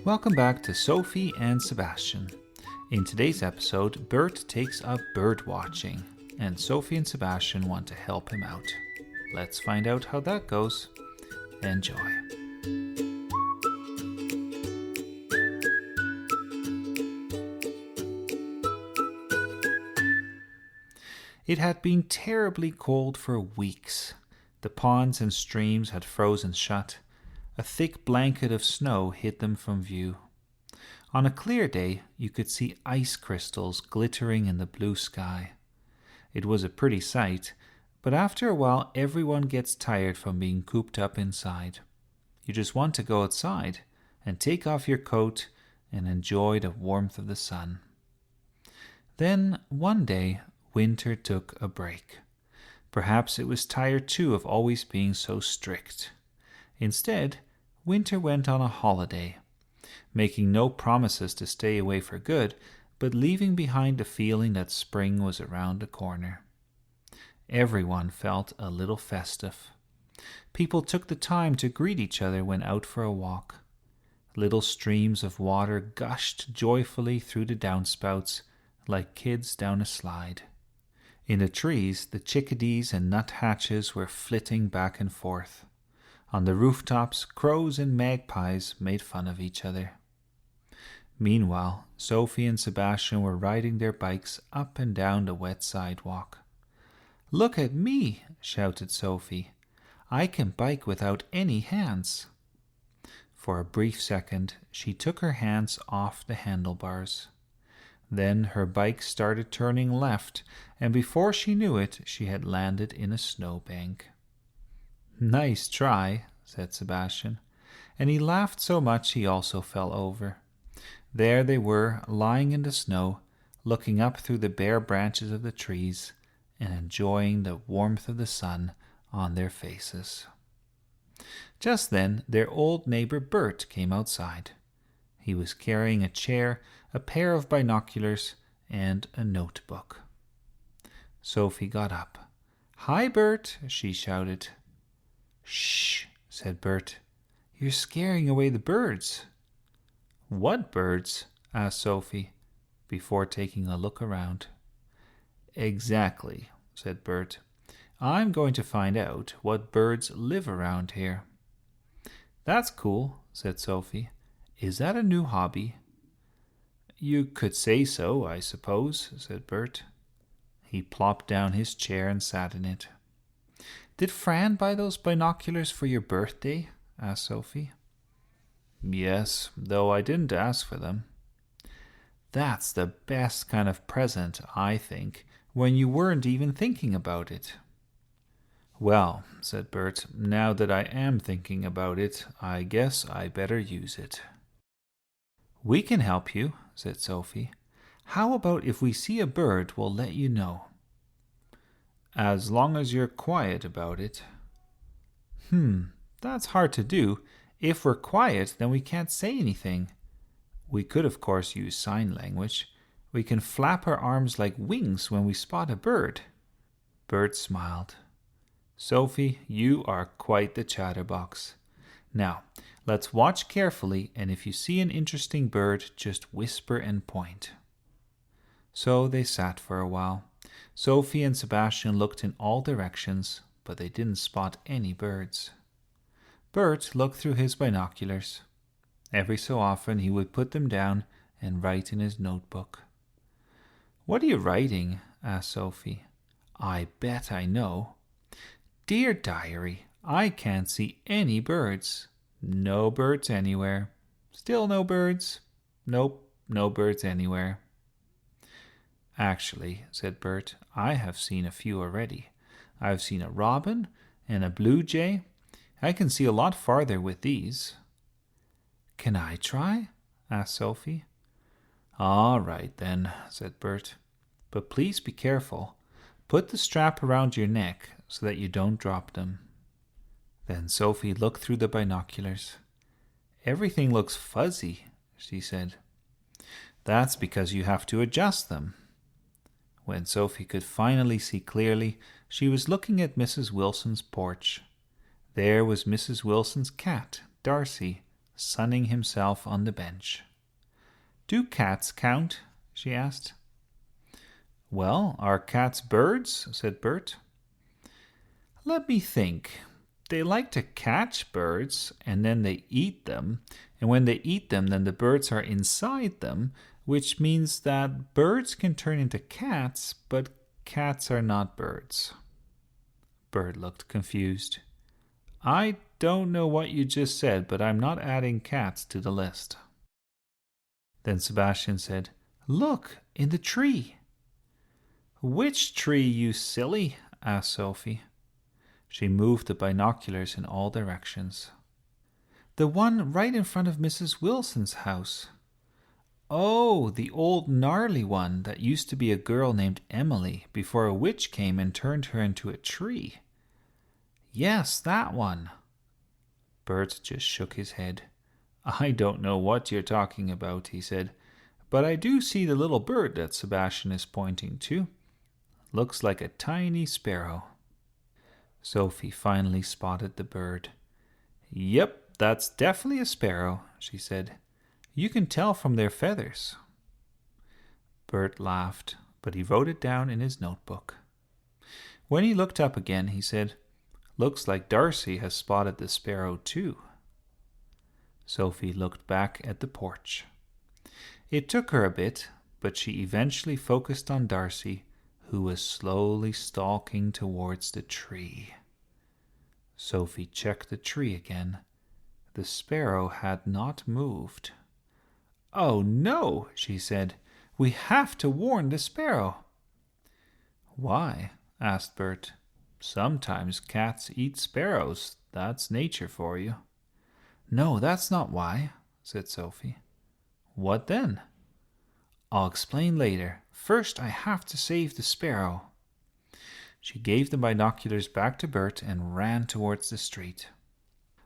Welcome back to Sophie and Sebastian. In today's episode, Bert takes up bird watching, and Sophie and Sebastian want to help him out. Let's find out how that goes. Enjoy. It had been terribly cold for weeks. The ponds and streams had frozen shut. A thick blanket of snow hid them from view. On a clear day, you could see ice crystals glittering in the blue sky. It was a pretty sight, but after a while everyone gets tired from being cooped up inside. You just want to go outside and take off your coat and enjoy the warmth of the sun. Then, one day, winter took a break. Perhaps it was tired too of always being so strict. Instead, winter went on a holiday, making no promises to stay away for good, but leaving behind the feeling that spring was around the corner. Everyone felt a little festive. People took the time to greet each other when out for a walk. Little streams of water gushed joyfully through the downspouts like kids down a slide. In the trees, the chickadees and nuthatches were flitting back and forth. On the rooftops, crows and magpies made fun of each other. Meanwhile, Sophie and Sebastian were riding their bikes up and down the wet sidewalk. "Look at me," shouted Sophie. "I can bike without any hands." For a brief second, she took her hands off the handlebars. Then her bike started turning left, and before she knew it, she had landed in a snowbank. "Nice try," said Sebastian, and he laughed so much he also fell over. There they were, lying in the snow, looking up through the bare branches of the trees and enjoying the warmth of the sun on their faces. Just then their old neighbor Bert came outside. He was carrying a chair, a pair of binoculars, and a notebook. Sophie got up. "Hi, Bert," she shouted. "Shh," said Bert. "You're scaring away the birds." "What birds?" asked Sophie, before taking a look around. "Exactly," said Bert. "I'm going to find out what birds live around here." "That's cool," said Sophie. "Is that a new hobby?" "You could say so, I suppose," said Bert. He plopped down his chair and sat in it. "Did Fran buy those binoculars for your birthday?" asked Sophie. "Yes, though I didn't ask for them." "That's the best kind of present, I think, when you weren't even thinking about it." "Well," said Bert, "now that I am thinking about it, I guess I better use it." "We can help you," said Sophie. "How about if we see a bird, we'll let you know?" "As long as you're quiet about it." That's hard to do. If we're quiet, then we can't say anything. We could, of course, use sign language. We can flap our arms like wings when we spot a bird." Bert smiled. "Sophie, you are quite the chatterbox. Now, let's watch carefully, and if you see an interesting bird, just whisper and point." So they sat for a while. Sophie and Sebastian looked in all directions, but they didn't spot any birds. Bert looked through his binoculars. Every so often he would put them down and write in his notebook. "What are you writing?" asked Sophie. "I bet I know." "Dear Diary, I can't see any birds. No birds anywhere. Still no birds. Nope, no birds anywhere." "Actually," said Bert, "I have seen a few already. I've seen a robin and a blue jay. I can see a lot farther with these." "Can I try?" asked Sophie. "All right then," said Bert. "But please be careful. Put the strap around your neck so that you don't drop them." Then Sophie looked through the binoculars. "Everything looks fuzzy," she said. "That's because you have to adjust them." When Sophie could finally see clearly, she was looking at Mrs. Wilson's porch. There was Mrs. Wilson's cat, Darcy, sunning himself on the bench. "Do cats count?" she asked. "Well, are cats birds?" said Bert. "Let me think. They like to catch birds, and then they eat them. And when they eat them, then the birds are inside them, which means that birds can turn into cats, but cats are not birds." Bert looked confused. "I don't know what you just said, but I'm not adding cats to the list." Then Sebastian said, "Look, in the tree." "Which tree, you silly?" asked Sophie. She moved the binoculars in all directions. "The one right in front of Mrs. Wilson's house." "Oh, the old gnarly one that used to be a girl named Emily before a witch came and turned her into a tree." "Yes, that one." Bert just shook his head. "I don't know what you're talking about," he said, "but I do see the little bird that Sebastian is pointing to. Looks like a tiny sparrow." Sophie finally spotted the bird. "Yep, that's definitely a sparrow," she said. "You can tell from their feathers." Bert laughed, but he wrote it down in his notebook. When he looked up again, he said, "Looks like Darcy has spotted the sparrow too." Sophie looked back at the porch. It took her a bit, but she eventually focused on Darcy, who was slowly stalking towards the tree. Sophie checked the tree again. The sparrow had not moved. "Oh no," she said. "We have to warn the sparrow." "Why?" asked Bert. "Sometimes cats eat sparrows. That's nature for you." "No, that's not why," said Sophie. "What then?" "I'll explain later. First, I have to save the sparrow." She gave the binoculars back to Bert and ran towards the street.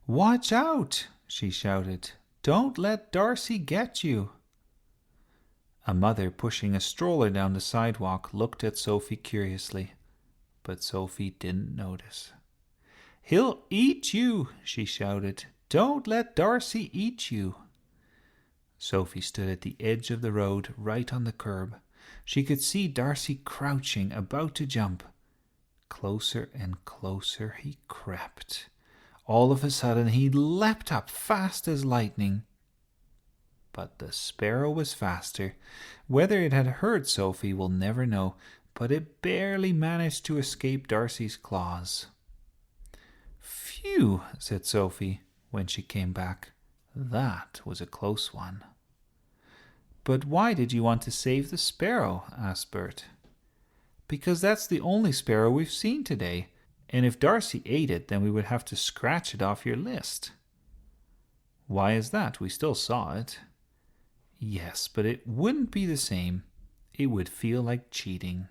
"Watch out!" she shouted. "Don't let Darcy get you." A mother pushing a stroller down the sidewalk looked at Sophie curiously, but Sophie didn't notice. "He'll eat you," she shouted. "Don't let Darcy eat you." Sophie stood at the edge of the road, right on the curb. She could see Darcy crouching, about to jump. Closer and closer he crept. All of a sudden he leapt up fast as lightning. But the sparrow was faster. Whether it had heard Sophie we'll never know, but it barely managed to escape Darcy's claws. "Phew," said Sophie when she came back. "That was a close one." "But why did you want to save the sparrow?" asked Bert. "Because that's the only sparrow we've seen today, and if Darcy ate it, then we would have to scratch it off your list." "Why is that? We still saw it." "Yes, but it wouldn't be the same. It would feel like cheating."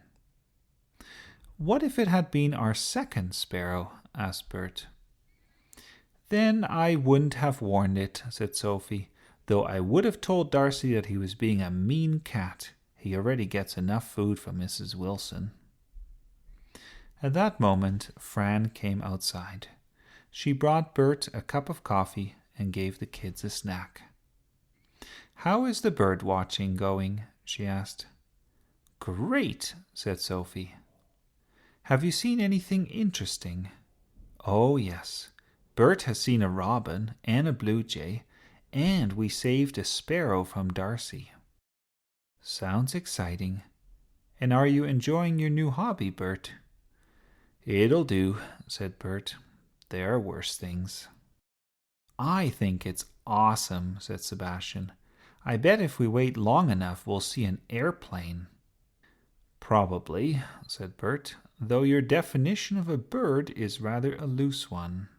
"What if it had been our second sparrow?" asked Bert. "Then I wouldn't have warned it," said Sophie, "though I would have told Darcy that he was being a mean cat. He already gets enough food from Mrs. Wilson." At that moment, Fran came outside. She brought Bert a cup of coffee and gave the kids a snack. "How is the bird watching going?" she asked. "Great," said Sophie. "Have you seen anything interesting?" "Oh, yes. Bert has seen a robin and a blue jay, and we saved a sparrow from Darcy." "Sounds exciting. And are you enjoying your new hobby, Bert?" "It'll do," said Bert. "There are worse things." "I think it's awesome," said Sebastian. "I bet if we wait long enough we'll see an airplane." "Probably," said Bert, "though your definition of a bird is rather a loose one."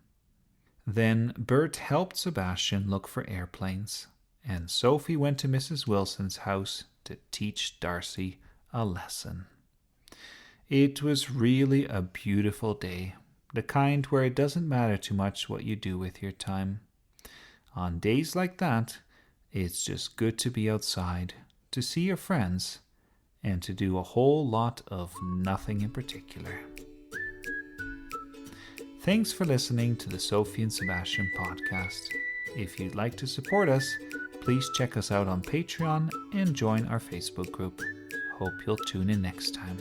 Then Bert helped Sebastian look for airplanes, and Sophie went to Mrs. Wilson's house to teach Darcy a lesson. It was really a beautiful day, the kind where it doesn't matter too much what you do with your time. On days like that, it's just good to be outside, to see your friends, and to do a whole lot of nothing in particular. Thanks for listening to the Sophie and Sebastian podcast. If you'd like to support us, please check us out on Patreon and join our Facebook group. Hope you'll tune in next time.